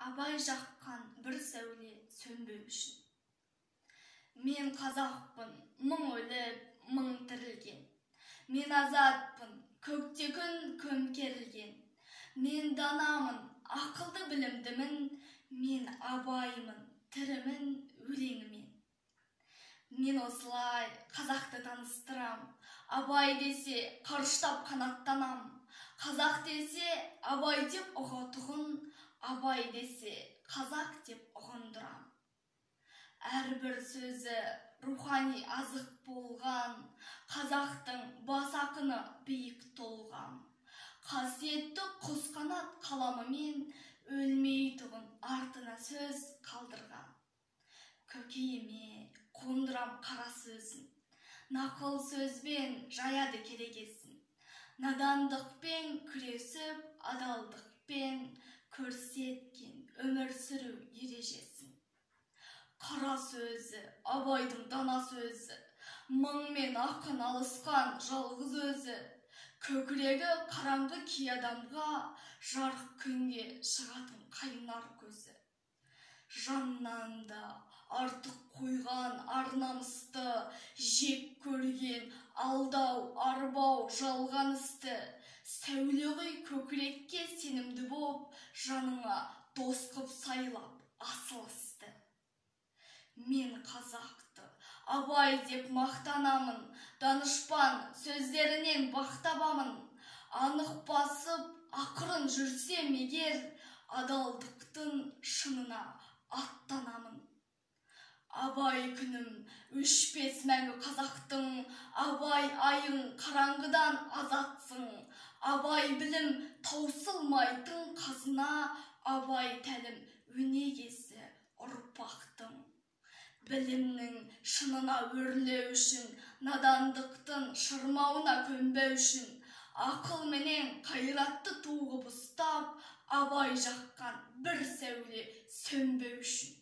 абай жаққан бір сәуле сөнбеу үшін. Мен қазақпын, мың өліп, мың тірілген. Мен азатпын, көкте күн көмкерілген. Мен данамын, ақылды білімдімін. Мен абаймын, тірімін өлеңімен. Мен осылай қазақты таныстырам. Абай десе қарыштап қанаттанам. Қазақ десе абай деп ұғатұғын, абай десе қазақ деп ұғындырам. Әрбір сөзі рухани азық болған, қазақтың бас ақыны биік толған. Қасиетті құс қанат қаламымен өлмейтұғын артына сөз қалдырған. Көкейіме қондырам қара сөзін, нақыл сөзбен жаяды керегесін. Надандықпен күресіп, адалдықпен көрсеткен өмір сүру ережесін. Қара сөзі, абайдың дана сөзі, мыңмен ақын алысқан жалғыз өзі. Көкірегі қараңғы кей адамға жарық күнге шығатын қайнар көзі. Жаннан да артық қойған ар намысты, жек көрген алдау, арбау, жалған істі. Сәуле ғой көкірекке сенімді боп, жаныңа дос қып сайлап асыл істі. Мен қазақты абай деп мақтанамын, данышпан сөздерінен бақтабамын. Анық басып ақырын жүрсем егер, адалдықтың шынына аттанамын. Абай күнім өшпес мәңгі қазақтың, абай айың қараңғыдан азатсың. Абай білім таусылмайтын қазына, абай тәлім өнегесі ұрпақтың. Білімнің шынына өрлеу үшін, надандықтың шырмауына көнбеу үшін, ақыл менен қайратты туғып ұстап, абай жаққан бір сәуле сөнбеу үшін.